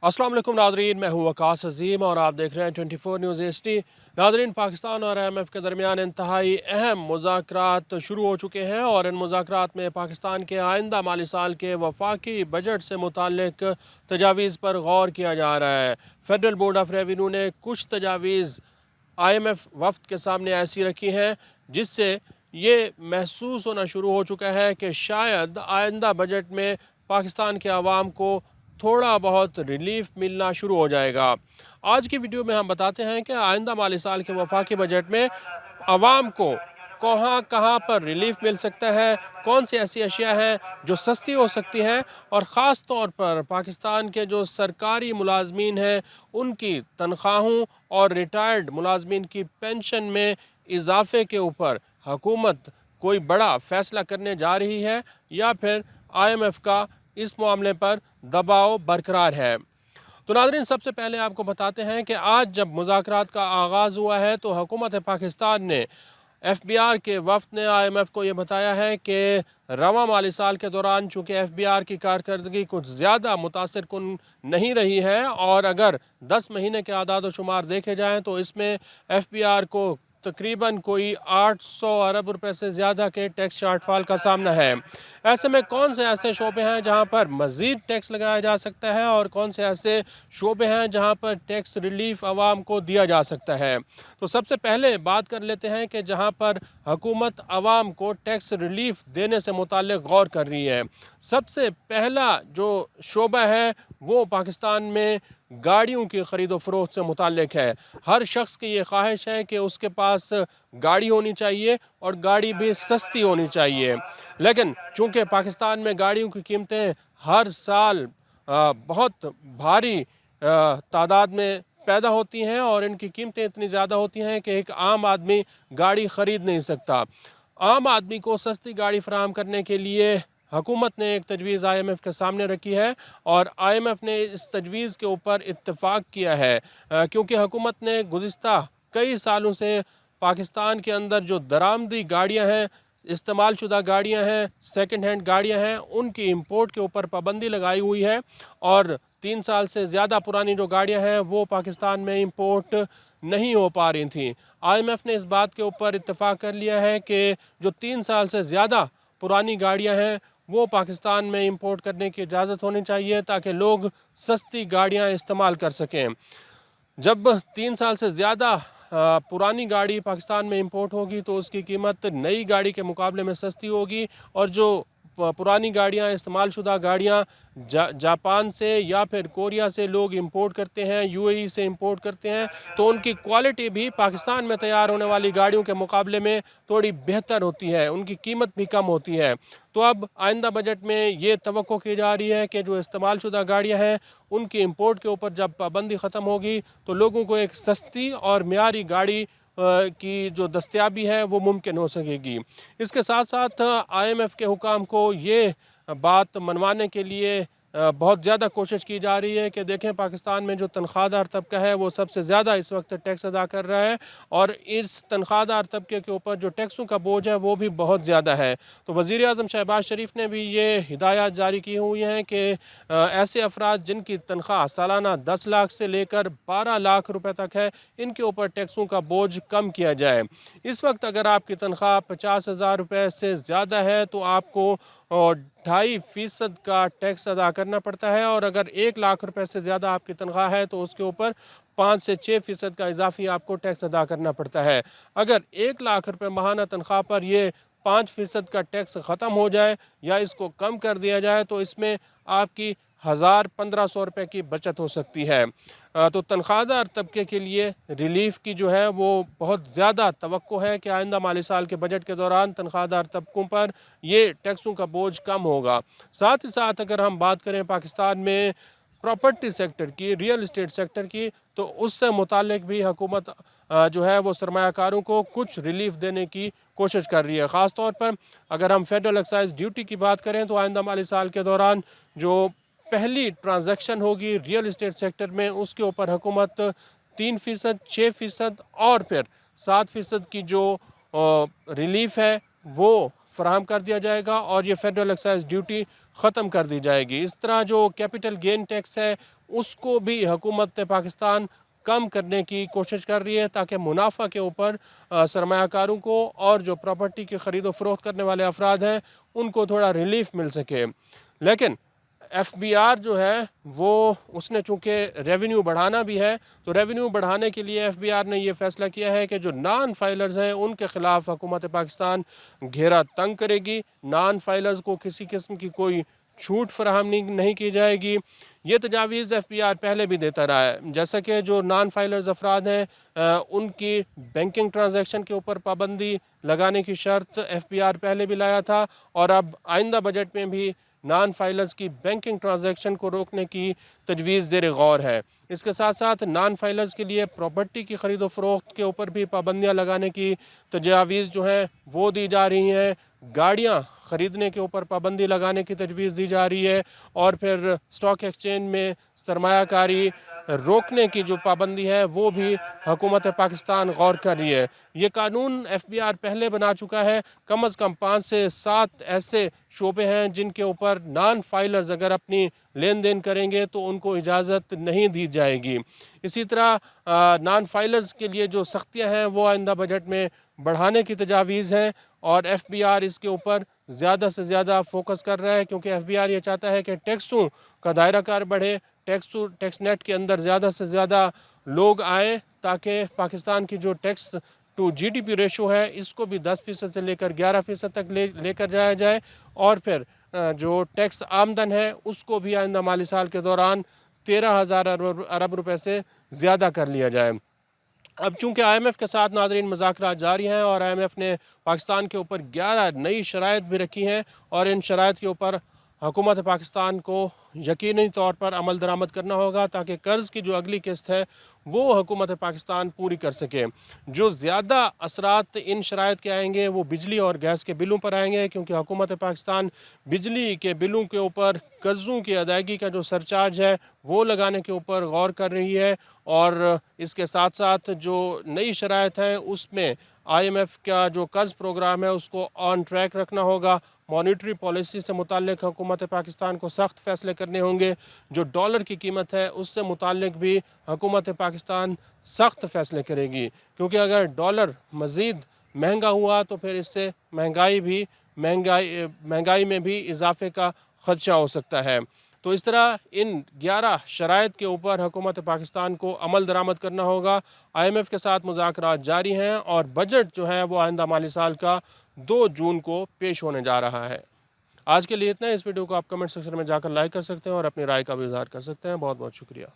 अस्सलाम वालेकुम नादरीन, मैं हूँ वकास अजीम और आप देख रहे हैं 24 न्यूज़ HD। नादरीन, पाकिस्तान और IMF के दरमियान इंतहाई अहम मुज़ाकरात शुरू हो चुके हैं और इन मुज़ाकरात में पाकिस्तान के आइंदा माली साल के वफाकी बजट से मुताल्लिक तजावीज़ पर गौर किया जा रहा है। फेडरल बोर्ड ऑफ रेवेन्यू ने कुछ तजावीज़ IMF वफ्द के सामने ऐसी रखी हैं जिससे ये महसूस होना शुरू हो चुका है कि शायद आइंदा बजट में पाकिस्तान के आवाम को थोड़ा बहुत रिलीफ मिलना शुरू हो जाएगा। आज की वीडियो में हम बताते हैं कि आइंदा माली साल के वफाकी बजट में आवाम को कहाँ पर रिलीफ मिल सकता है, कौन सी ऐसी अशिया हैं जो सस्ती हो सकती हैं और ख़ास तौर पर पाकिस्तान के जो सरकारी मुलाजमीन हैं उनकी तनख्वाहों और रिटायर्ड मुलाजमीन की पेंशन में इजाफे के ऊपर हुकूमत कोई बड़ा फ़ैसला करने जा रही है या फिर IMF का इस मामले पर दबाव बरकरार है। तो नाज़रीन, सबसे पहले आपको बताते हैं कि आज जब मुज़ाकरात का आगाज़ हुआ है तो हुकूमत पाकिस्तान ने FBR के वफ़द ने IMF को ये बताया है कि रवां माली साल के दौरान चूँकि FBR की कारकर्दगी कुछ ज़्यादा मुतासिर कुन नहीं रही है और अगर 10 महीने के आदाद व शुमार देखे जाएँ तो इसमें FBR को तकरीबन कोई 800 अरब रुपए से ज़्यादा के टैक्स शार्टफॉल का सामना है। ऐसे में कौन से ऐसे शोबे हैं जहां पर मज़ीद टैक्स लगाया जा सकता है और कौन से ऐसे शोबे हैं जहां पर टैक्स रिलीफ आवाम को दिया जा सकता है। तो सबसे पहले बात कर लेते हैं कि जहां पर हुकूमत आवाम को टैक्स रिलीफ देने से मुताल्लिक गौर कर रही है। सबसे पहला जो शोबा है वो पाकिस्तान में गाड़ियों की ख़रीदो फ़रोख्त से मुताल्लिक है। हर शख्स की ये ख्वाहिश है कि उसके पास गाड़ी होनी चाहिए और गाड़ी भी सस्ती होनी चाहिए। लेकिन चूँकि पाकिस्तान में गाड़ियों की कीमतें हर साल बहुत भारी तादाद में पैदा होती हैं और इनकी कीमतें इतनी ज़्यादा होती हैं कि एक आम आदमी गाड़ी ख़रीद नहीं सकता। आम आदमी को सस्ती गाड़ी फराहम करने के लिए हुकूमत ने एक तजवीज़ IMF के सामने रखी है और IMF ने इस तजवीज़ के ऊपर इत्तेफाक किया है क्योंकि हुकूमत ने गुज़िस्ता कई सालों से पाकिस्तान के अंदर जो दरामदी गाड़ियाँ हैं, इस्तेमाल शुदा गाड़ियाँ हैं, सेकंड हैंड गाड़ियाँ हैं, उनकी इंपोर्ट के ऊपर पाबंदी लगाई हुई है और 3 साल से ज़्यादा पुरानी जो गाड़ियाँ हैं वो पाकिस्तान में इंपोर्ट नहीं हो पा रही थी। IMF ने इस बात के ऊपर इत्तेफाक कर लिया है कि जो 3 साल से ज़्यादा पुरानी गाड़ियाँ हैं वो पाकिस्तान में इंपोर्ट करने की इजाज़त होनी चाहिए ताकि लोग सस्ती गाड़ियाँ इस्तेमाल कर सकें। जब 3 साल से ज़्यादा पुरानी गाड़ी पाकिस्तान में इंपोर्ट होगी तो उसकी कीमत नई गाड़ी के मुकाबले में सस्ती होगी और जो पुरानी गाड़ियाँ, इस्तेमाल शुदा गाड़ियाँ जापान से या फिर कोरिया से लोग इंपोर्ट करते हैं, UAE से इंपोर्ट करते हैं, तो उनकी क्वालिटी भी पाकिस्तान में तैयार होने वाली गाड़ियों के मुकाबले में थोड़ी बेहतर होती है, उनकी कीमत भी कम होती है। तो अब आइंदा बजट में ये तवक्को की जा रही है कि जो इस्तेमाल शुदा गाड़ियाँ हैं उनकी इंपोर्ट के ऊपर जब पाबंदी ख़त्म होगी तो लोगों को एक सस्ती और मियारी गाड़ी की जो दस्तयाबी है वो मुमकिन हो सकेगी। इसके साथ साथ IMF के हुकाम को ये बात मनवाने के लिए बहुत ज़्यादा कोशिश की जा रही है कि देखें पाकिस्तान में जो तनख्वाहदार तबका है वो सबसे ज़्यादा इस वक्त टैक्स अदा कर रहा है और इस तनख्वाहदार तबके के ऊपर जो टैक्सों का बोझ है वो भी बहुत ज़्यादा है। तो वज़ीर आज़म शहबाज शरीफ ने भी ये हिदायत जारी की हुई हैं कि ऐसे अफराद जिनकी तनख्वाह सालाना 10 लाख से लेकर 12 लाख रुपए तक है, इनके ऊपर टैक्सों का बोझ कम किया जाए। इस वक्त अगर आपकी तनख्वाह 50,000 रुपये से ज़्यादा है तो आपको 2.5% का टैक्स अदा करना पड़ता है और अगर 1 लाख रुपए से ज़्यादा आपकी तनख्वाह है तो उसके ऊपर 5 से 6% का इजाफी आपको टैक्स अदा करना पड़ता है। अगर 1 लाख रुपए माहाना तनख्वाह पर ये 5% का टैक्स ख़त्म हो जाए या इसको कम कर दिया जाए तो इसमें आपकी 1,000-1,500 रुपये की बचत हो सकती है। तो तनख्वाहदार तबके के लिए रिलीफ़ की जो है वो बहुत ज़्यादा तवक्को है कि आइंदा माली साल के बजट के दौरान तनख्वाहदार तबकों पर ये टैक्सों का बोझ कम होगा। साथ ही साथ अगर हम बात करें पाकिस्तान में प्रॉपर्टी सेक्टर की, रियल इस्टेट सेक्टर की, तो उससे मुताल्लिक भी हुकूमत जो है वो सरमायाकारों को कुछ रिलीफ देने की कोशिश कर रही है। ख़ास तौर पर अगर हम फेडरल एक्साइज ड्यूटी की बात करें तो आइंदा माली साल के दौरान जो पहली ट्रांजैक्शन होगी रियल इस्टेट सेक्टर में उसके ऊपर हुकूमत 3%, 6% और फिर 7% की जो रिलीफ है वो फराहम कर दिया जाएगा और ये फेडरल एक्साइज ड्यूटी ख़त्म कर दी जाएगी। इस तरह जो कैपिटल गेन टैक्स है उसको भी हुकूमत पाकिस्तान कम करने की कोशिश कर रही है ताकि मुनाफा के ऊपर सरमायाकारों को और जो प्रॉपर्टी की ख़रीद व फ़रोख्त करने वाले अफराद हैं उनको थोड़ा रिलीफ मिल सके। लेकिन FBR जो है वो उसने चूँकि रेवेन्यू बढ़ाना भी है, तो रेवेन्यू बढ़ाने के लिए FBR ने ये फ़ैसला किया है कि जो नॉन फाइलर्स हैं उनके ख़िलाफ़ हुकूमत पाकिस्तान घेरा तंग करेगी। नॉन फाइलर्स को किसी किस्म की कोई छूट फराहम नहीं की जाएगी। ये तजावीज़ FBR पहले भी देता रहा है, जैसा कि जो नॉन फाइलर्स अफराद हैं उनकी बैंकिंग ट्रांजैक्शन के ऊपर पाबंदी लगाने की शर्त FBR पहले भी लाया था, और अब आइंदा बजट में भी नॉन फाइलर्स की बैंकिंग ट्रांजैक्शन को रोकने की तजवीज़ ज़ेर गौर है। इसके साथ साथ नॉन फाइलर्स के लिए प्रॉपर्टी की ख़रीद व फ़रोख्त के ऊपर भी पाबंदियाँ लगाने की तजावीज़ जो हैं वो दी जा रही हैं। गाड़ियाँ ख़रीदने के ऊपर पाबंदी लगाने की तजवीज़ दी जा रही है, और फिर स्टॉक एक्सचेंज में सरमायाकारी रोकने की जो पाबंदी है वो भी हुकूमत पाकिस्तान गौर कर रही है। ये कानून FBR पहले बना चुका है। कम अज़ कम 5 से 7 ऐसे शोबे हैं जिनके ऊपर नॉन फाइलर्स अगर अपनी लेन देन करेंगे तो उनको इजाज़त नहीं दी जाएगी। इसी तरह नॉन फाइलर्स के लिए जो सख्तियाँ हैं वो आइंदा बजट में बढ़ाने की तजावीज़ हैं, और FBR इसके ऊपर ज़्यादा से ज़्यादा फोकस कर रहा है, क्योंकि FBR ये चाहता है कि टैक्सों का दायरा कार बढ़े, टैक्स नेट के अंदर ज़्यादा से ज़्यादा लोग आएँ, ताकि पाकिस्तान की जो टैक्स टू GDP रेशो है इसको भी 10% से लेकर 11% तक लेकर जाया जाए, और फिर जो टैक्स आमदन है उसको भी आइंदा माली साल के दौरान 13,000 अरब रुपए से ज़्यादा कर लिया जाए। अब चूँकि IMF के साथ नाज़रीन मुज़ाकरात जारी हैं, और IMF ने पाकिस्तान के ऊपर 11 नई शराइत भी रखी हैं, और इन शराइत के ऊपर हुकूमत पाकिस्तान को यकीनी तौर पर अमल दरामद करना होगा ताकि कर्ज़ की जो अगली किस्त है वो हुकूमत पाकिस्तान पूरी कर सके। जो ज़्यादा असरात इन शराइत के आएंगे वो बिजली और गैस के बिलों पर आएंगे, क्योंकि हुकूमत पाकिस्तान बिजली के बिलों के ऊपर कर्ज़ों की अदायगी का जो सरचार्ज है वो लगाने के ऊपर गौर कर रही है, और इसके साथ साथ जो नई शराइत हैं उसमें IMF का जो कर्ज़ प्रोग्राम है उसको ऑन ट्रैक रखना होगा। मॉनिटरी पॉलिसी से मुताल्लिक हुकूमत पाकिस्तान को सख्त फ़ैसले करने होंगे। जो डॉलर की कीमत है उससे मुताल्लिक भी हुकूमत पाकिस्तान सख्त फ़ैसले करेगी, क्योंकि अगर डॉलर मज़ीद महंगा हुआ तो फिर इससे महंगाई में भी इजाफे का ख़दशा हो सकता है। तो इस तरह इन 11 शराइत के ऊपर हुकूमत पाकिस्तान को अमल दरामद करना होगा। IMF के साथ मुज़ाकरात जारी हैं, और बजट जो है वो आइंदा माली साल का 2 जून को पेश होने जा रहा है। आज के लिए इतना है। इस वीडियो को आप कमेंट सेक्शन में जाकर लाइक कर सकते हैं और अपनी राय का भी इज़हार कर सकते हैं। बहुत बहुत शुक्रिया।